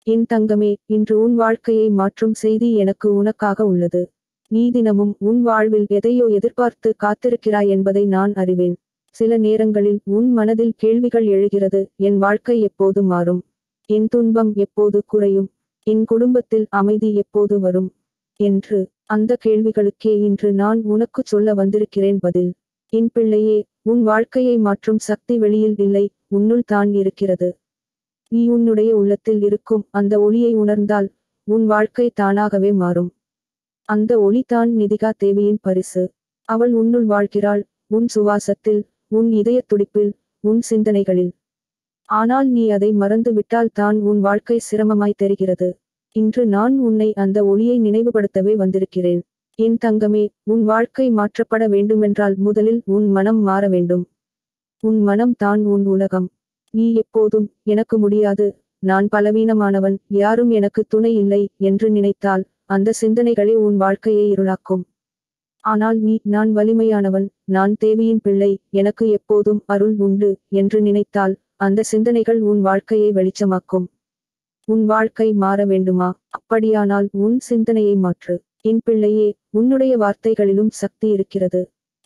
என் தங்கமே, இன்று உன் வாழ்க்கையை மாற்றும் செய்தி எனக்கு உனக்காக உள்ளது. நீ தினமும் உன் வாழ்வில் எதையோ எதிர்பார்த்து காத்திருக்கிறாய் என்பதை நான் அறிவேன். சில நேரங்களில் உன் மனதில் கேள்விகள் எழுகிறது, என் வாழ்க்கை எப்போது மாறும்? என் துன்பம் எப்போது குறையும்? என் குடும்பத்தில் அமைதி எப்போது வரும்? என்று. அந்த கேள்விகளுக்கே இன்று நான் உனக்குச் சொல்ல வந்திருக்கிறேன் பதில். என் பிள்ளையே, உன் வாழ்க்கையை மாற்றும் சக்தி வெளியில் இல்லை, உன்னுள் தான் இருக்கிறது. நீ உன்னுடைய உள்ளத்தில் இருக்கும் அந்த ஒளியை உணர்ந்தால் உன் வாழ்க்கை தானாகவே மாறும். அந்த ஒளி தான் நிதிகா தேவியின் பரிசு. அவள் உன்னுள் வாழ்கிறாள், உன் சுவாசத்தில், உன் இதயத் துடிப்பில், உன் சிந்தனைகளில். ஆனால் நீ அதை மறந்து விட்டால் தான் உன் வாழ்க்கை சிரமமாய் தெரிகிறது. இன்று நான் உன்னை அந்த ஒளியை நினைவுபடுத்தவே வந்திருக்கிறேன். என் தங்கமே, உன் வாழ்க்கை மாற்றப்பட வேண்டுமென்றால் முதலில் உன் மனம் மாற வேண்டும். உன் மனம் தான் உன் உலகம். நீ எப்போதும் எனக்கு முடியாது, நான் பலவீனமானவன், யாரும் எனக்கு துணை இல்லை என்று நினைத்தால் அந்த சிந்தனைகளே உன் வாழ்க்கையை இருளாக்கும். ஆனால் நீ நான் வலிமையானவன், நான் தேவியின் பிள்ளை, எனக்கு எப்போதும் அருள் உண்டு என்று நினைத்தால் அந்த சிந்தனைகள் உன் வாழ்க்கையை வெளிச்சமாக்கும். உன் வாழ்க்கை மாற வேண்டுமா? அப்படியானால் உன் சிந்தனையை மாற்று. என் பிள்ளையே, உன்னுடைய வார்த்தைகளிலும் சக்தி இருக்கிறது.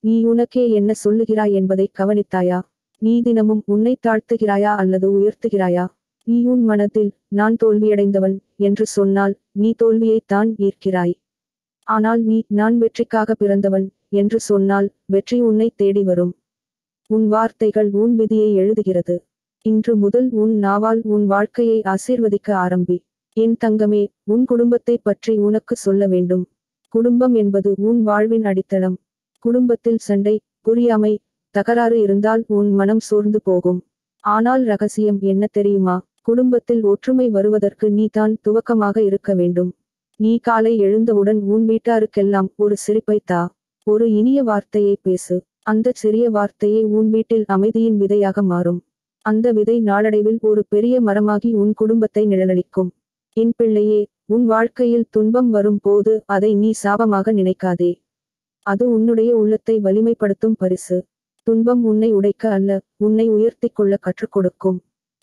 நீ உனக்கே என்ன சொல்லுகிறாய் என்பதை கவனித்தாயா? நீ தினமும் உன்னை தாழ்த்துகிறாயா அல்லது உயர்த்துகிறாயா? நீ உன் மனதில் நான் தோல்வியடைந்தவன் என்று சொன்னால் நீ தோல்வியைத்தான் ஈர்க்கிறாய். ஆனால் நீ நான் வெற்றிக்காக பிறந்தவன் என்று சொன்னால் வெற்றி உன்னை தேடி வரும். உன் வார்த்தைகள் உன் விதியை எழுதுகிறது. இன்று முதல் உன் நாவால் உன் வாழ்க்கையை ஆசீர்வதிக்க ஆரம்பி. என் தங்கமே, உன் குடும்பத்தை பற்றி உனக்கு சொல்ல வேண்டும். குடும்பம் என்பது உன் வாழ்வின் அடித்தளம். குடும்பத்தில் சண்டை, புரியாமை, தகராறு இருந்தால் உன் மனம் சோர்ந்து போகும். ஆனால் ரகசியம் என்ன தெரியுமா? குடும்பத்தில் ஒற்றுமை வருவதற்கு நீ தான் துவக்கமாக இருக்க வேண்டும். நீ காலை எழுந்தவுடன் உன் வீட்டாருக்கெல்லாம் ஒரு சிரிப்பை தா. ஒரு இனிய வார்த்தையை பேசு. அந்த சிறிய வார்த்தையே உன் வீட்டில் அமைதியின் விதையாக மாறும். அந்த விதை நாளடைவில் ஒரு பெரிய மரமாகி உன் குடும்பத்தை நிழலளிக்கும். என் பிள்ளையே, உன் வாழ்க்கையில் துன்பம் வரும் போது அதை நீ சாபமாக நினைக்காதே. அது உன்னுடைய உள்ளத்தை வலிமைப்படுத்தும் பரிசு. துன்பம் உன்னை உடைக்க அல்ல, உன்னை உயர்த்திக் கொள்ள கற்றுக் கொடுக்கும்.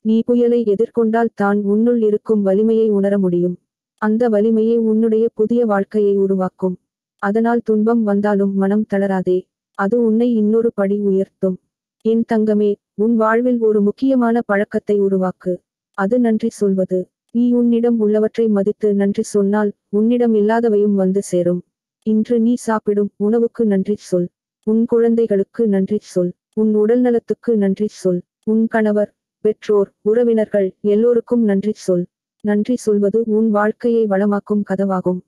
நீ புயலை எதிர்கொண்டால் தான் உன்னுள் இருக்கும் வலிமையை உணர முடியும். அந்த வலிமையே உன்னுடைய புதிய வாழ்க்கையை உருவாக்கும். அதனால் துன்பம் வந்தாலும் மனம் தளராதே. அது உன்னை இன்னொரு படி உயர்த்தும். என் தங்கமே, உன் வாழ்வில் ஒரு முக்கியமான பழக்கத்தை உருவாக்கு. அது நன்றி சொல்வது. நீ உன்னிடம் உள்ளவற்றை மதித்து நன்றி சொன்னால் உன்னிடம் இல்லாதவையும் வந்து சேரும். இன்று நீ சாப்பிடும் உணவுக்கு நன்றி சொல். உன் குழந்தைகளுக்கு நன்றி சொல். உன் உடல்நலத்துக்கு நன்றி சொல். உன் கணவர், பெற்றோர், உறவினர்கள் எல்லோருக்கும் நன்றி சொல். நன்றி சொல்வது உன் வாழ்க்கையை வளமாக்கும் கதவாகும்.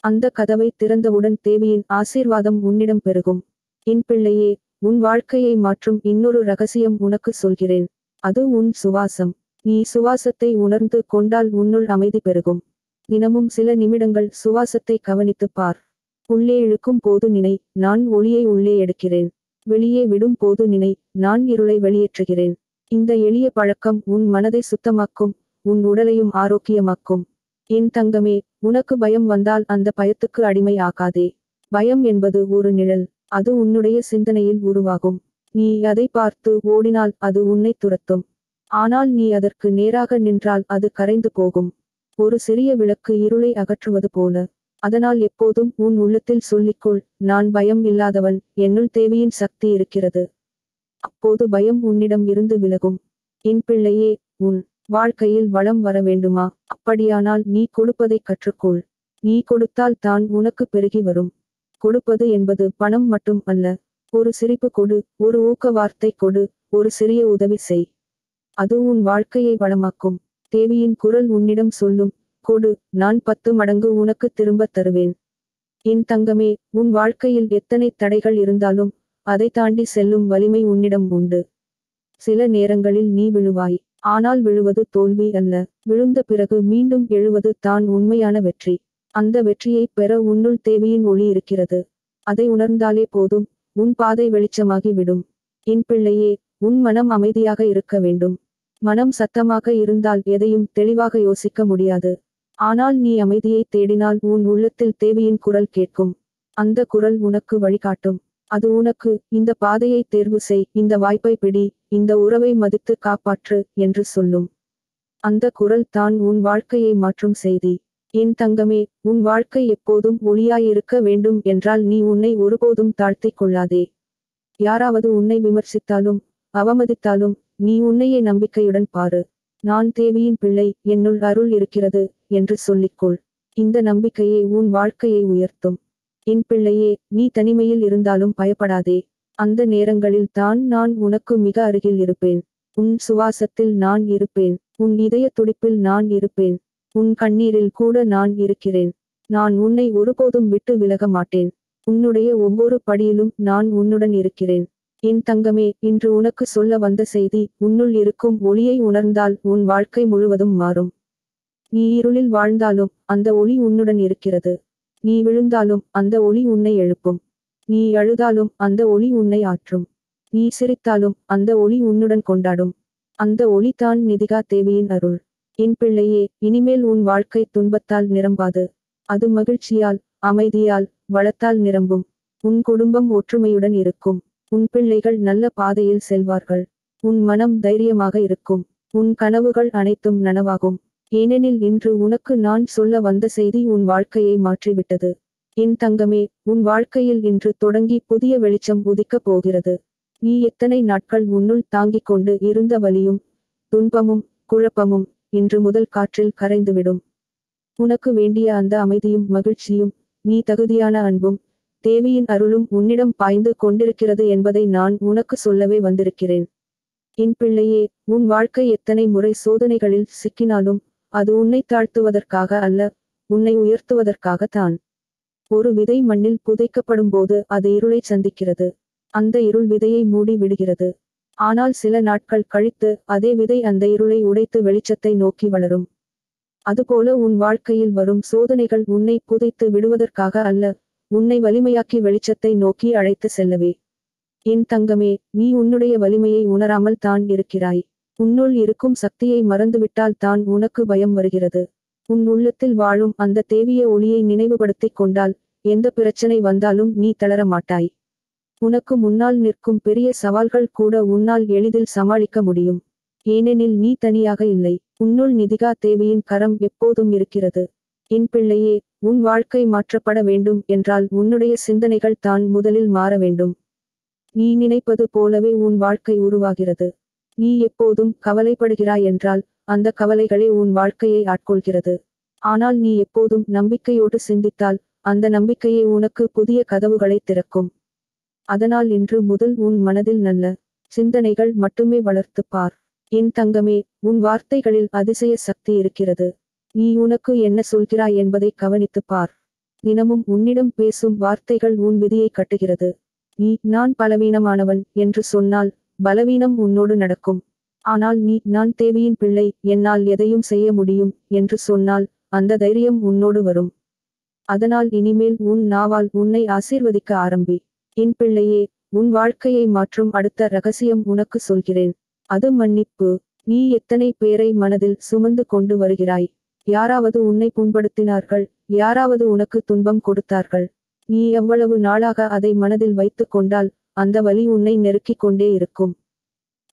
அந்த கதவை திறந்தவுடன் தேவியின் ஆசீர்வாதம் உன்னிடம் பெருகும். என் பிள்ளையே, உன் வாழ்க்கையை மாற்றும் இன்னொரு ரகசியம் உனக்கு சொல்கிறேன். அது உன் சுவாசம். நீ சுவாசத்தை உணர்ந்து கொண்டால் உன்னுள் அமைதி பெருகும். தினமும் சில நிமிடங்கள் சுவாசத்தை கவனித்துப் பார். உள்ளே இழுக்கும் போது நினை, நான் ஒளியை உள்ளே எடுக்கிறேன். வெளியே விடும் போது நினை, நான் இருளை வெளியேற்றுகிறேன். இந்த எளிய பழக்கம் உன் மனதை சுத்தமாக்கும், உன் உடலையும் ஆரோக்கியமாக்கும். என் தங்கமே, உனக்கு பயம் வந்தால் அந்த பயத்துக்கு அடிமை ஆகாதே. பயம் என்பது ஒரு நிழல். அது உன்னுடைய சிந்தனையில் உருவாகும். நீ அதை பார்த்து ஓடினால் அது உன்னை துரத்தும். ஆனால் நீ அதற்கு நேராக நின்றால் அது கரைந்து போகும். ஒரு சிறிய விளக்கு இருளை அகற்றுவது போல. அதனால் எப்போதும் உன் உள்ளத்தில் சொல்லிக்கொள், நான் பயம் இல்லாதவன், என்னுள் தேவியின் சக்தி இருக்கிறது. அப்போது பயம் உன்னிடம் இருந்து விலகும். என் பிள்ளையே, உன் வாழ்க்கையில் வளம் வர வேண்டுமா? அப்படியானால் நீ கொடுப்பதை கற்றுக்கொள். நீ கொடுத்தால் தான் உனக்கு பெருகி வரும். கொடுப்பது என்பது பணம் மட்டும் அல்ல. ஒரு சிரிப்பு கொடு, ஒரு ஊக்க வார்த்தை கொடு, ஒரு சிறிய உதவி செய். அது உன் வாழ்க்கையை வளமாக்கும். தேவியின் குரல் உன்னிடம் சொல்லும், கொடு, நான் 10 மடங்கு உனக்கு திரும்பத் தருவேன். என் தங்கமே, உன் வாழ்க்கையில் எத்தனை தடைகள் இருந்தாலும் அதை தாண்டி செல்லும் வலிமை உன்னிடம் உண்டு. சில நேரங்களில் நீ விழுவாய். ஆனால் விழுவது தோல்வி அல்ல. விழுந்த பிறகு மீண்டும் எழுவது தான் உண்மையான வெற்றி. அந்த வெற்றியை பெற உன்னுள் தேவியின் ஒளி இருக்கிறது. அதை உணர்ந்தாலே போதும், உன் பாதை வெளிச்சமாகி விடும். என் பிள்ளையே, உன் மனம் அமைதியாக இருக்க வேண்டும். மனம் சத்தமாக இருந்தால் எதையும் தெளிவாக யோசிக்க முடியாது. ஆனால் நீ அமைதியை தேடினால் உன் உள்ளத்தில் தேவியின் குரல் கேட்கும். அந்த குரல் உனக்கு வழிகாட்டும். அது உனக்கு, இந்த பாதையை தேர்வு செய், இந்த வாய்ப்பை பிடி, இந்த உறவை மதித்து காப்பாற்று என்று சொல்லும். அந்த குரல் தான் உன் வாழ்க்கையை மாற்றும் செய்தி. என் தங்கமே, உன் வாழ்க்கை எப்போதும் ஒளியாயிருக்க வேண்டும் என்றால் நீ உன்னை ஒருபோதும் தாழ்த்திக் கொள்ளாதே. யாராவது உன்னை விமர்சித்தாலும் அவமதித்தாலும் நீ உன்னையே நம்பிக்கையுடன் பாரு. நான் தேவியின் பிள்ளை, என்னுள் அருள் இருக்கிறது என்று சொல்லிக்கொள். இந்த நம்பிக்கையே உன் வாழ்க்கையை உயர்த்தும். என் பிள்ளையே, நீ தனிமையில் இருந்தாலும் பயப்படாதே. அந்த நேரங்களில் தான் நான் உனக்கு மிக அருகில் இருப்பேன். உன் சுவாசத்தில் நான் இருப்பேன். உன் இதய துடிப்பில் நான் இருப்பேன். உன் கண்ணீரில் கூட நான் இருக்கிறேன். நான் உன்னை ஒருபோதும் விட்டு விலக மாட்டேன். உன்னுடைய ஒவ்வொரு படியிலும் நான் உன்னுடன் இருக்கிறேன். என் தங்கமே, இன்று உனக்கு சொல்ல வந்த செய்தி, உன்னுள் இருக்கும் ஒளியை உணர்ந்தால் உன் வாழ்க்கை முழுவதும் மாறும். நீ இருளில் வாழ்ந்தாலும் அந்த ஒளி உன்னுடன் இருக்கிறது. நீ விழுந்தாலும் அந்த ஒளி உன்னை எழுப்பும். நீ அழுதாலும் அந்த ஒளி உன்னை ஆற்றும். நீ சிரித்தாலும் அந்த ஒளி உன்னுடன் கொண்டாடும். அந்த ஒளி தான் நிதிகா தேவியின் அருள். என் பிள்ளையே, இனிமேல் உன் வாழ்க்கை துன்பத்தால் நிரம்பாது. அது மகிழ்ச்சியால், அமைதியால், வளத்தால் நிரம்பும். உன் குடும்பம் ஒற்றுமையுடன் இருக்கும். உன் பிள்ளைகள் நல்ல பாதையில் செல்வார்கள். உன் மனம் தைரியமாக இருக்கும். உன் கனவுகள் அனைத்தும் நனவாகும். ஏனெனில் இன்று உனக்கு நான் சொல்ல வந்த செய்தி உன் வாழ்க்கையை மாற்றிவிட்டது. என் தங்கமே, உன் வாழ்க்கையில் இன்று தொடங்கி புதிய வெளிச்சம் உதிக்கப் போகிறது. நீ எத்தனை நாட்கள் உன்னுள் தாங்கிக் கொண்டு இருந்த வலியும் துன்பமும் குழப்பமும் இன்று முதல் காற்றில் கரைந்துவிடும். உனக்கு வேண்டிய அந்த அமைதியும் மகிழ்ச்சியும் நீ தகுதியான அன்பும் தேவியின் அருளும் உன்னிடம் பாய்ந்து கொண்டிருக்கிறது என்பதை நான் உனக்கு சொல்லவே வந்திருக்கிறேன். என் பிள்ளையே, உன் வாழ்க்கை எத்தனை முறை சோதனைகளில் சிக்கினாலும் அது உன்னை தாழ்த்துவதற்காக அல்ல, உன்னை உயர்த்துவதற்காக தான். ஒரு விதை மண்ணில் புதைக்கப்படும்போது அது இருளை சந்திக்கிறது. அந்த இருள் விதையை மூடி விடுகிறது. ஆனால் சில நாட்கள் கழித்து அதே விதை அந்த இருளை உடைத்து வெளிச்சத்தை நோக்கி வளரும். அதுபோல உன் வாழ்க்கையில் வரும் சோதனைகள் உன்னை புதைத்து விடுவதற்காக அல்ல, உன்னை வலிமையாக்கி வெளிச்சத்தை நோக்கி அழைத்து செல்லவே. என் தங்கமே, நீ உன்னுடைய வலிமையை உணராமல் தான் இருக்கிறாய். உன்னுள் இருக்கும் சக்தியை மறந்துவிட்டால் தான் உனக்கு பயம் வருகிறது. உன் உள்ளத்தில் வாழும் அந்த தேவிய ஒளியை நினைவுபடுத்திக் கொண்டால் எந்த பிரச்சனை வந்தாலும் நீ தளர மாட்டாய். உனக்கு முன்னால் நிற்கும் பெரிய சவால்கள் கூட உன்னால் எளிதில் சமாளிக்க முடியும். ஏனெனில் நீ தனியாக இல்லை. உன்னுள் நிதிகா தேவியின் கரம் எப்போதும் இருக்கிறது. என் பிள்ளையே, உன் வாழ்க்கை மாற்றப்பட வேண்டும் என்றால் உன்னுடைய சிந்தனைகள் தான் முதலில் மாற வேண்டும். நீ நினைப்பது போலவே உன் வாழ்க்கை உருவாகிறது. நீ எப்போதும் கவலைப்படுகிறாய் என்றால் அந்த கவலைகளே உன் வாழ்க்கையை ஆட்கொள்கிறது. ஆனால் நீ எப்போதும் நம்பிக்கையோடு சிந்தித்தால் அந்த நம்பிக்கையே உனக்கு புதிய கதவுகளை திறக்கும். அதனால் இன்று முதல் உன் மனதில் நல்ல சிந்தனைகள் மட்டுமே வளர்த்துப் பார். என் தங்கமே, உன் வார்த்தைகளில் அதிசய சக்தி இருக்கிறது. நீ உனக்கு என்ன சொல்கிறாய் என்பதை கவனித்துப் பார். தினமும் உன்னிடம் பேசும் வார்த்தைகள் உன் விதியை கட்டுகிறது. நீ நான் பலவீனமானவன் என்று சொன்னால் பலவீனம் உன்னோடு நடக்கும். ஆனால் நீ நான் தேவியின் பிள்ளை, என்னால் எதையும் செய்ய முடியும் என்று சொன்னால் அந்த தைரியம் உன்னோடு வரும். அதனால் இனிமேல் உன் நாவால் உன்னை ஆசீர்வதிக்க ஆரம்பி. என் பிள்ளையே, உன் வாழ்க்கையை மாற்றும் அடுத்த ரகசியம் உனக்கு சொல்கிறேன். அது மன்னிப்பு. நீ எத்தனை பேரை மனதில் சுமந்து கொண்டு வருகிறாய். யாராவது உன்னை புண்படுத்தினார்கள், யாராவது உனக்கு துன்பம் கொடுத்தார்கள். நீ எவ்வளவு நாளாக அதை மனதில் வைத்துக் கொண்டால் அந்த வலி உன்னை நெருக்கிக் கொண்டே இருக்கும்.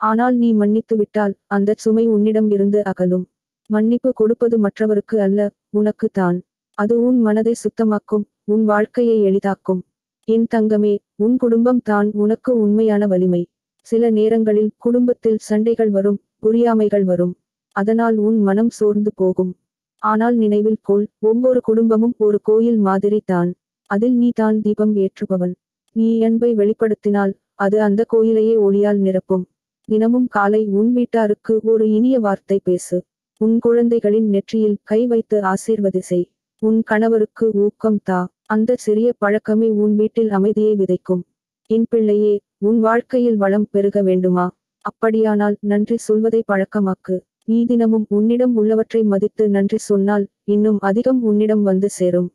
ஆனால் நீ மன்னித்துவிட்டால் அந்த சுமை உன்னிடம் இருந்து அகலும். மன்னிப்பு கொடுப்பது மற்றவருக்கு அல்ல, உனக்கு தான். அது உன் மனதை சுத்தமாக்கும், உன் வாழ்க்கையை எளிதாக்கும். என் தங்கமே, உன் குடும்பம் தான் உனக்கு உண்மையான வலிமை. சில நேரங்களில் குடும்பத்தில் சண்டைகள் வரும், புரியாமைகள் வரும். அதனால் உன் மனம் சோர்ந்து போகும். ஆனால் நினைவில் கொள், ஒவ்வொரு குடும்பமும் ஒரு கோயில் மாதிரி தான். அதில் நீ தான் தீபம் ஏற்றுபவன். நீ அன்பை வெளிப்படுத்தினால் அது அந்த கோயிலையே ஒளியால் நிரப்பும். தினமும் காலை உன் வீட்டாருக்கு ஒரு இனிய வார்த்தை பேசு. உன் குழந்தைகளின் நெற்றியில் கை வைத்து ஆசீர்வதி செய். உன் கணவருக்கு ஊக்கம் தா. அந்த சிறிய பழக்கமே உன் வீட்டில் அமைதியை விதைக்கும். என் பிள்ளையே, உன் வாழ்க்கையில் வளம் பெருக வேண்டுமா? அப்படியானால் நன்றி சொல்வதை பழக்கமாக்கு. நீ தினமும் உன்னிடம் உள்ளவற்றை மதித்து நன்றி சொன்னால் இன்னும் அதிகம் உன்னிடம் வந்து சேரும்.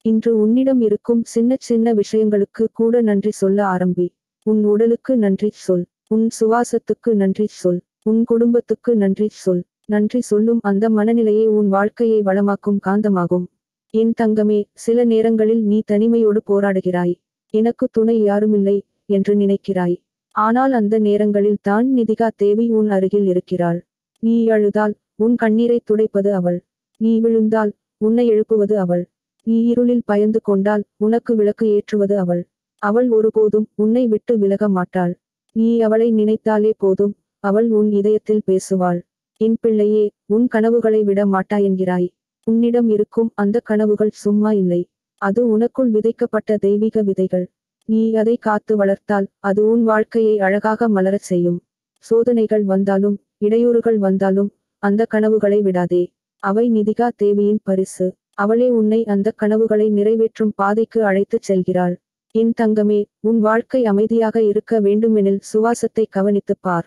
இன்று உன்னிடம் இருக்கும் சின்ன சின்ன விஷயங்களுக்கு கூட நன்றி சொல்ல ஆரம்பி. உன் உடலுக்கு நன்றி சொல். உன் சுவாசத்துக்கு நன்றி சொல். உன் குடும்பத்துக்கு நன்றி சொல். நன்றி சொல்லும் அந்த மனநிலையே உன் வாழ்க்கையை வளமாக்கும் காந்தமாகும். என் தங்கமே, சில நேரங்களில் நீ தனிமையோடு போராடுகிறாய். எனக்கு துணை யாருமில்லை என்று நினைக்கிறாய். ஆனால் அந்த நேரங்களில் தான் நிதிகா தேவி உன் அருகில் இருக்கிறாள். நீ அழுதால் உன் கண்ணீரை துடைப்பது அவள். நீ விழுந்தால் உன்னை எழுப்புவது அவள். நீ இருளில் பயந்து கொண்டால் உனக்கு விளக்கு ஏற்றுவது அவள். அவள் ஒருபோதும் உன்னை விட்டு விலக மாட்டாள். நீ அவளை நினைத்தாலே போதும், அவள் உன் இதயத்தில் பேசுவாள். என் பிள்ளையே, உன் கனவுகளை விட மாட்டாயென்கிறாய். உன்னிடம் இருக்கும் அந்த கனவுகள் சும்மா இல்லை. அது உனக்குள் விதைக்கப்பட்ட தெய்வீக விதைகள். நீ அதை காத்து வளர்த்தால் அது உன் வாழ்க்கையை அழகாக மலரச் செய்யும். சோதனைகள் வந்தாலும் இடையூறுகள் வந்தாலும் அந்த கனவுகளை விடாதே. அவை நிதிகா தேவியின் பரிசு. அவளே உன்னை அந்த கனவுகளை நிறைவேற்றும் பாதைக்கு அழைத்துச் செல்கிறாள். என் தங்கமே, உன் வாழ்க்கை அமைதியாக இருக்க வேண்டுமெனில் சுவாசத்தை கவனித்துப் பார்.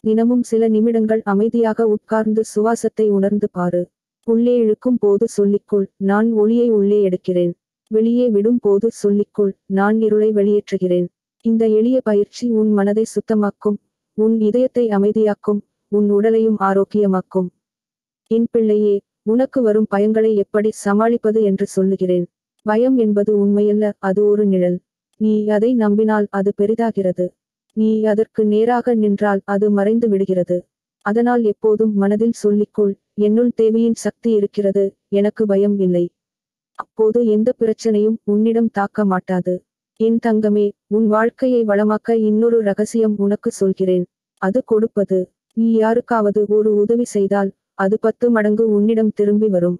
தினமும் சில நிமிடங்கள் அமைதியாக உட்கார்ந்து சுவாசத்தை உணர்ந்து பாரு. உள்ளே இழுக்கும் போது சொல்லிக்கொள், நான் ஒளியை உள்ளே எடுக்கிறேன். வெளியே விடும் போது சொல்லிக்கொள், நான் இருளை வெளியேற்றுகிறேன். இந்த எளிய பயிற்சி உன் மனதை சுத்தமாக்கும், உன் இதயத்தை அமைதியாக்கும், உன் உடலையும் ஆரோக்கியமாக்கும். என் பிள்ளையே, உனக்கு வரும் பயங்களை எப்படி சமாளிப்பது என்று சொல்லுகிறேன். பயம் என்பது உண்மையல்ல, அது ஒரு நிழல். நீ அதை நம்பினால் அது பெரிதாகிறது. நீ அதற்கு நேராக நின்றால் அது மறைந்து விடுகிறது. அதனால் எப்போதும் மனதில் சொல்லிக்கொள், என்னுள் தேவியின் சக்தி இருக்கிறது, எனக்கு பயம் இல்லை. அப்போது எந்த பிரச்சனையும் உன்னிடம் தாக்க மாட்டாது. என் தங்கமே, உன் வாழ்க்கையை வளமாக்க இன்னொரு ரகசியம் உனக்கு சொல்கிறேன். அது கொடுப்பது. நீ யாருக்காவது ஒரு உதவி செய்தால் அது 10 மடங்கு உன்னிடம் திரும்பி வரும்.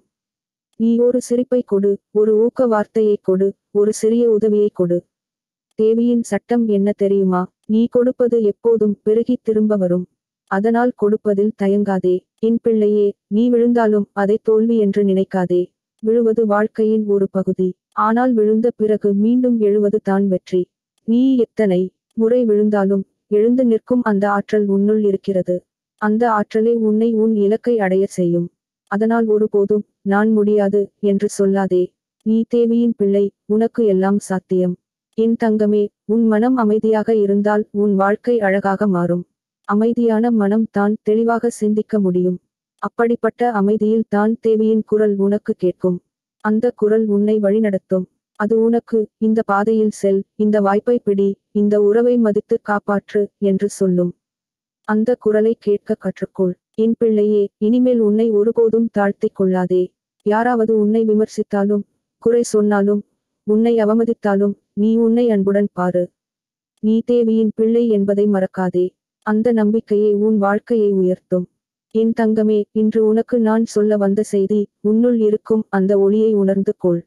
நீ ஒரு சிரிப்பை கொடு, ஒரு ஊக்க வார்த்தையை கொடு, ஒரு சிறிய உதவியை கொடு. தேவியின் சட்டம் என்ன தெரியுமா? நீ கொடுப்பது எப்போதும் பெருகி திரும்ப வரும். அதனால் கொடுப்பதில் தயங்காதே. என் பிள்ளையே, நீ விழுந்தாலும் அதை தோல்வி என்று நினைக்காதே. விழுவது வாழ்க்கையின் ஒரு பகுதி. ஆனால் விழுந்த பிறகு மீண்டும் எழுவது தான் வெற்றி. நீ எத்தனை முறை விழுந்தாலும் எழுந்து நிற்கும் அந்த ஆற்றல் உன்னுள் இருக்கிறது. அந்த ஆற்றலே உன்னை உன் இலக்கை அடைய செய்யும். அதனால் ஒருபோதும் நான் முடியாது என்று சொல்லாதே. நீ தேவியின் பிள்ளை, உனக்கு எல்லாம் சாத்தியம். என் தங்கமே, உன் மனம் அமைதியாக இருந்தால் உன் வாழ்க்கை அழகாக மாறும். அமைதியான மனம் தான் தெளிவாக சிந்திக்க முடியும். அப்படிப்பட்ட அமைதியில் தான் தேவியின் குரல் உனக்கு கேட்கும். அந்த குரல் உன்னை வழிநடத்தும். அது உனக்கு, இந்த பாதையில் செல், இந்த வாய்ப்பை பிடி, இந்த உறவை மதித்து காப்பாற்று என்று சொல்லும். அந்த குரலை கேட்க கற்றுக்கொள். என் பிள்ளையே, இனிமேல் உன்னை ஒருபோதும் தாழ்த்திக் கொள்ளாதே. யாராவது உன்னை விமர்சித்தாலும் குறை சொன்னாலும் உன்னை அவமதித்தாலும் நீ உன்னை அன்புடன் பாரு. நீ தேவியின் பிள்ளை என்பதை மறக்காதே. அந்த நம்பிக்கையே உன் வாழ்க்கையை உயர்த்தும். என் தங்கமே, இன்று உனக்கு நான் சொல்ல வந்த செய்தி, உன்னுள் இருக்கும் அந்த ஒளியை உணர்ந்து கொள்.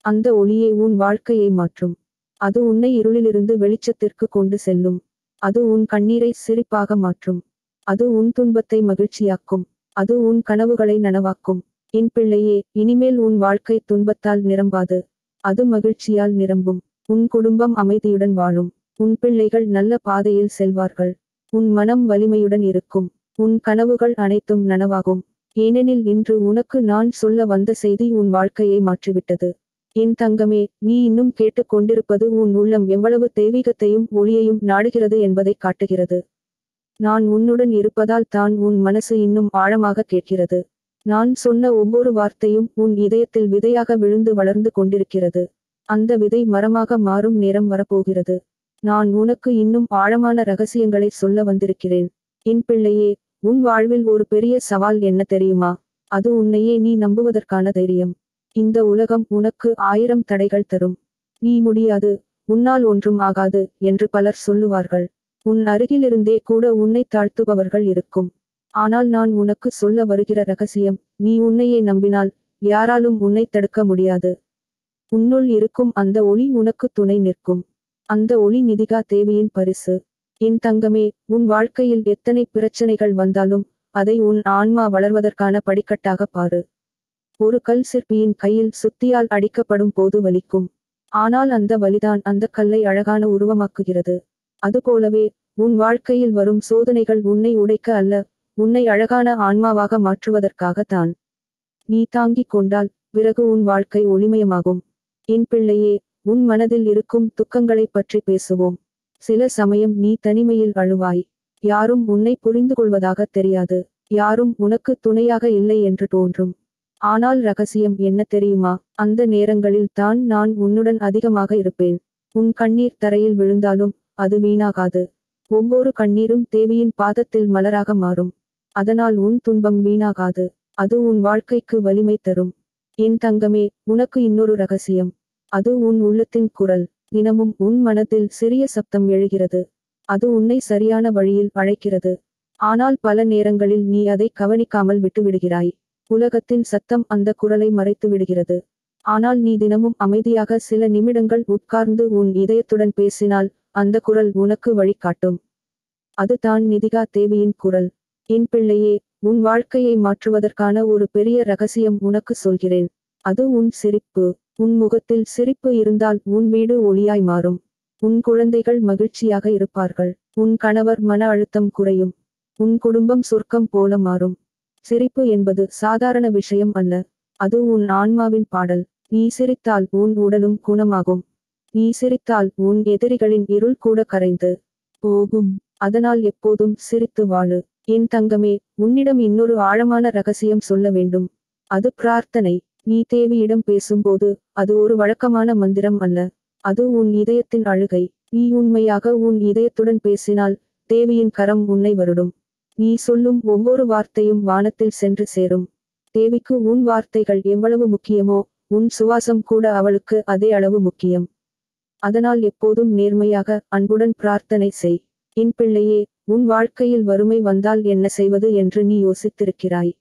அந்த ஒளியே உன் வாழ்க்கையை மாற்றும். அது உன்னை இருளிலிருந்து வெளிச்சத்திற்கு கொண்டு செல்லும். அது உன் கண்ணீரை சிரிப்பாக மாற்றும். அது உன் துன்பத்தை மகிழ்ச்சியாக்கும். அது உன் கனவுகளை நனவாக்கும். என் பிள்ளையே, இனிமேல் உன் வாழ்க்கை துன்பத்தால் நிரம்பாது. அது மகிழ்ச்சியால் நிரம்பும். உன் குடும்பம் அமைதியுடன் வாழும். உன் பிள்ளைகள் நல்ல பாதையில் செல்வார்கள். உன் மனம் வலிமையுடன் இருக்கும். உன் கனவுகள் அனைத்தும் நனவாகும். ஏனெனில் இன்று உனக்கு நான் சொல்ல வந்த செய்தி உன் வாழ்க்கையை மாற்றிவிட்டது. என் தங்கமே, நீ இன்னும் கேட்டுக் கொண்டிருப்பது உன் உள்ளம் எவ்வளவு தெய்வீகத்தையும் ஒளியையும் நாடுகிறது என்பதை காட்டுகிறது. நான் உன்னுடன் இருப்பதால் தான் உன் மனசு இன்னும் ஆழமாக கேட்கிறது. நான் சொன்ன ஒவ்வொரு வார்த்தையும் உன் இதயத்தில் விதையாக விழுந்து வளர்ந்து கொண்டிருக்கிறது. அந்த விதை மரமாக மாறும் நேரம் வரப்போகிறது. நான் உனக்கு இன்னும் ஆழமான ரகசியங்களை சொல்ல வந்திருக்கிறேன். என் பிள்ளையே, உன் வாழ்வில் ஒரு பெரிய சவால் என்ன தெரியுமா? அது உன்னையே நீ நம்புவதற்கான தைரியம். இந்த உலகம் உனக்கு 1000 தடைகள் தரும். நீ முடியாது, உன்னால் ஒன்றும் ஆகாது என்று பலர் சொல்லுவார்கள். உன் அருகிலிருந்தே கூட உன்னை தாழ்த்துபவர்கள் இருக்கும். ஆனால் நான் உனக்கு சொல்ல வருகிற ரகசியம், நீ உன்னையே நம்பினால் யாராலும் உன்னை தடுக்க முடியாது. உன்னுள் இருக்கும் அந்த ஒளி உனக்கு துணை நிற்கும். அந்த ஒளி நிதிகா தேவியின் பரிசு. என் தங்கமே, உன் வாழ்க்கையில் எத்தனை பிரச்சனைகள் வந்தாலும் அதை உன் ஆன்மா வளர்வதற்கான படிக்கட்டாக பாரு. ஒரு கல் சிற்பியின் கையில் சுத்தியால் அடிக்கப்படும் போது வலிக்கும். ஆனால் அந்த வலிதான் அந்த கல்லை அழகான உருவமாக்குகிறது. அதுபோலவே உன் வாழ்க்கையில் வரும் சோதனைகள் உன்னை உடைக்க அல்ல, உன்னை அழகான ஆன்மாவாக மாற்றுவதற்காக தான். நீ தாங்கிக் கொண்டால் பிறகு உன் வாழ்க்கை ஒளிமயமாகும். என் பிள்ளையே, உன் மனதில் இருக்கும் துக்கங்களைப் பற்றி பேசுவோம். சில சமயம் நீ தனிமையில் அழுவாய். யாரும் உன்னை புரிந்துகொள்வதாக தெரியாது. யாரும் உனக்கு துணையாக இல்லை என்று தோன்றும். ஆனால் ரகசியம் என்ன தெரியுமா? அந்த நேரங்களில் தான் நான் உன்னுடன் அதிகமாக இருப்பேன். உன் கண்ணீர் தரையில் விழுந்தாலும் அது வீணாகாது. ஒவ்வொரு கண்ணீரும் தேவியின் பாதத்தில் மலராக மாறும். அதனால் உன் துன்பம் வீணாகாது. அது உன் வாழ்க்கைக்கு வலிமை தரும். என் தங்கமே, உனக்கு இன்னொரு ரகசியம். அது உன் உள்ளத்தின் குரல். தினமும் உன் மனதில் சிறிய சப்தம் எழுகிறது. அது உன்னை சரியான வழியில் அழைக்கிறது. ஆனால் பல நேரங்களில் நீ அதை கவனிக்காமல் விட்டுவிடுகிறாய். உலகத்தின் சத்தம் அந்த குரலை மறைத்து விடுகிறது. ஆனால் நீ தினமும் அமைதியாக சில நிமிடங்கள் உட்கார்ந்து உன் இதயத்துடன் பேசினால் அந்த குரல் உனக்கு வழிகாட்டும். அது தான் நிதிகா தேவியின் குரல். என் பிள்ளையே, உன் வாழ்க்கையை மாற்றுவதற்கான ஒரு பெரிய ரகசியம் உனக்கு சொல்கிறேன். அது உன் சிரிப்பு. உன் முகத்தில் சிரிப்பு இருந்தால் உன் வீடு ஒளியாய் மாறும். உன் குழந்தைகள் மகிழ்ச்சியாக இருப்பார்கள். உன் கணவர் மன அழுத்தம் குறையும். உன் குடும்பம் சொர்க்கம் போல மாறும். சிரிப்பு என்பது சாதாரண விஷயம் அல்ல. அது உன் ஆன்மாவின் பாடல். நீ சிரித்தால் உன் உடலும் குணமாகும். நீ சிரித்தால் உன் எதிரிகளின் இருள் கூட கரைந்து போகும். அதனால் எப்போதும் சிரித்து வாழு. என் தங்கமே, உன்னிடம் இன்னொரு ஆழமான ரகசியம் சொல்ல வேண்டும். அது பிரார்த்தனை. நீ தேவியிடம் பேசும்போது அது ஒரு வழக்கமான மந்திரம் அல்ல. அது உன் இதயத்தின் அழுகை. நீ உண்மையாக உன் இதயத்துடன் பேசினால் தேவியின் கரம் உன்னை வருடும். நீ சொல்லும் ஒவ்வொரு வார்த்தையும் வானத்தில் சென்று சேரும். தேவிக்கு உன் வார்த்தைகள் எவ்வளவு முக்கியமோ உன் சுவாசம் கூட அவளுக்கு அதே அளவு முக்கியம். அதனால் எப்போதும் நேர்மையாக அன்புடன் பிரார்த்தனை செய். என் பிள்ளையே, உன் வாழ்க்கையில் வறுமை வந்தால் என்ன செய்வது என்று நீ யோசித்திருக்கிறாய்.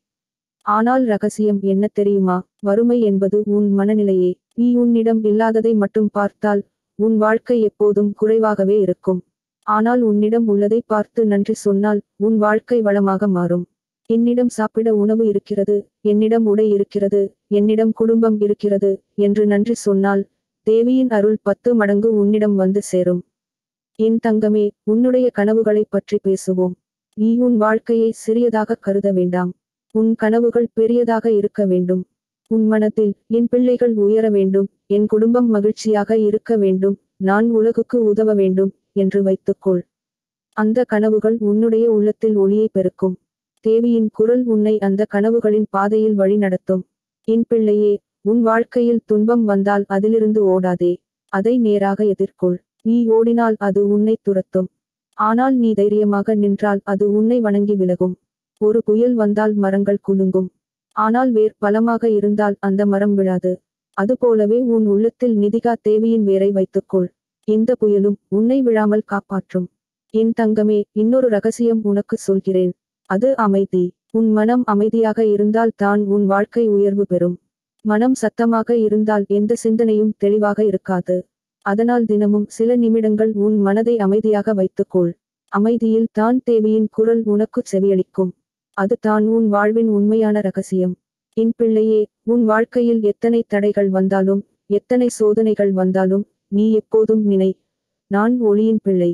ஆனால் ரகசியம் என்ன தெரியுமா? வறுமை என்பது உன் மனநிலையே. நீ உன்னிடம் இல்லாததை மட்டும் பார்த்தால் உன் வாழ்க்கை எப்போதும் குறைவாகவே இருக்கும். ஆனால் உன்னிடம் உள்ளதை பார்த்து நன்றி சொன்னால் உன் வாழ்க்கை வளமாக மாறும். என்னிடம் சாப்பிட உணவு இருக்கிறது, என்னிடம் உடை இருக்கிறது, என்னிடம் குடும்பம் இருக்கிறது என்று நன்றி சொன்னால் தேவியின் அருள் 10 மடங்கு உன்னிடம் வந்து சேரும். என் தங்கமே, உன்னுடைய கனவுகளை பற்றி பேசுவோம். நீ உன் வாழ்க்கையை சிறியதாக கருத வேண்டாம். உன் கனவுகள் பெரியதாக இருக்க வேண்டும். உன் மனத்தில் என் பிள்ளைகள் உயர வேண்டும், என் குடும்பம் மகிழ்ச்சியாக இருக்க வேண்டும், நான் உலகுக்கு உதவ வேண்டும் என்று வைத்துக்கொள். அந்த கனவுகள் உன்னுடைய உள்ளத்தில் ஒளியை பெருக்கும். தேவியின் குரல் உன்னை அந்த கனவுகளின் பாதையில் வழி நடத்தும். என் பிள்ளையே, உன் வாழ்க்கையில் துன்பம் வந்தால் அதிலிருந்து ஓடாதே. அதை நேராக எதிர்கொள். நீ ஓடினால் அது உன்னை துரத்தும். ஆனால் நீ தைரியமாக நின்றால் அது உன்னை வணங்கி விலகும். ஒரு புயல் வந்தால் மரங்கள் குலுங்கும். ஆனால் வேர் பலமாக இருந்தால் அந்த மரம் விழாது. அதுபோலவே உன் உள்ளத்தில் நிதிகா தேவியின் வேரை வைத்துக்கொள். எந்த புயலும் உன்னை விழாமல் காப்பாற்றும். என் தங்கமே, இன்னொரு ரகசியம் உனக்கு சொல்கிறேன். அது அமைதி. உன் மனம் அமைதியாக இருந்தால் தான் உன் வாழ்க்கை உயர்வு பெறும். மனம் சத்தமாக இருந்தால் எந்த சிந்தனையும் தெளிவாக இருக்காது. அதனால் தினமும் சில நிமிடங்கள் உன் மனதை அமைதியாக வைத்துக்கொள். அமைதியில் தான் தேவியின் குரல் உனக்கு செவியளிக்கும். அது தான் உன் வாழ்வின் உண்மையான ரகசியம். என் பிள்ளையே, உன் வாழ்க்கையில் எத்தனை தடைகள் வந்தாலும் எத்தனை சோதனைகள் வந்தாலும் நீ எப்போதும் நினை, நான் ஒளியின் பிள்ளை.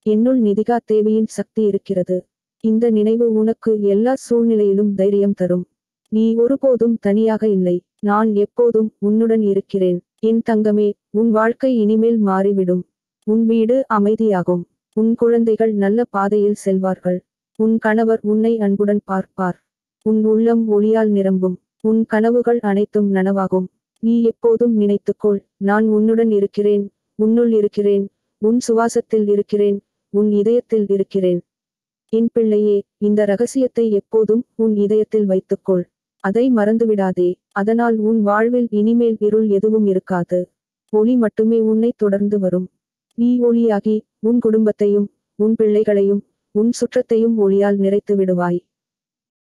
என்னுள் நிதிகா தேவியின் சக்தி இருக்கிறது. இந்த நினைவு உனக்கு எல்லா சூழ்நிலையிலும் தைரியம் தரும். நீ ஒருபோதும் தனியாக இல்லை. நான் எப்போதும் உன்னுடன் இருக்கிறேன். என் தங்கமே, உன் வாழ்க்கை இனிமேல் மாறிவிடும். உன் வீடு அமைதியாகும். உன் குழந்தைகள் நல்ல பாதையில் செல்வார்கள். உன் கணவர் உன்னை அன்புடன் பார்ப்பார். உன் உள்ளம் ஒளியால் நிரம்பும். உன் கனவுகள் அனைத்தும் நனவாகும். நீ எப்போதும் நினைத்துக்கொள், நான் உன்னுடன் இருக்கிறேன், உன்னுள் இருக்கிறேன், உன் சுவாசத்தில் இருக்கிறேன், உன் இதயத்தில் இருக்கிறேன். என் பிள்ளையே, இந்த ரகசியத்தை எப்போதும் உன் இதயத்தில் வைத்துக்கொள். அதை மறந்துவிடாதே. அதனால் உன் வாழ்வில் இனிமேல் இருள் எதுவும் இருக்காது. ஒளி மட்டுமே உன்னை தொடர்ந்து வரும். நீ ஒளியாகி உன் குடும்பத்தையும் உன் பிள்ளைகளையும் உன் சுற்றத்தையும் ஒளியால் நிறைத்து விடுவாய்.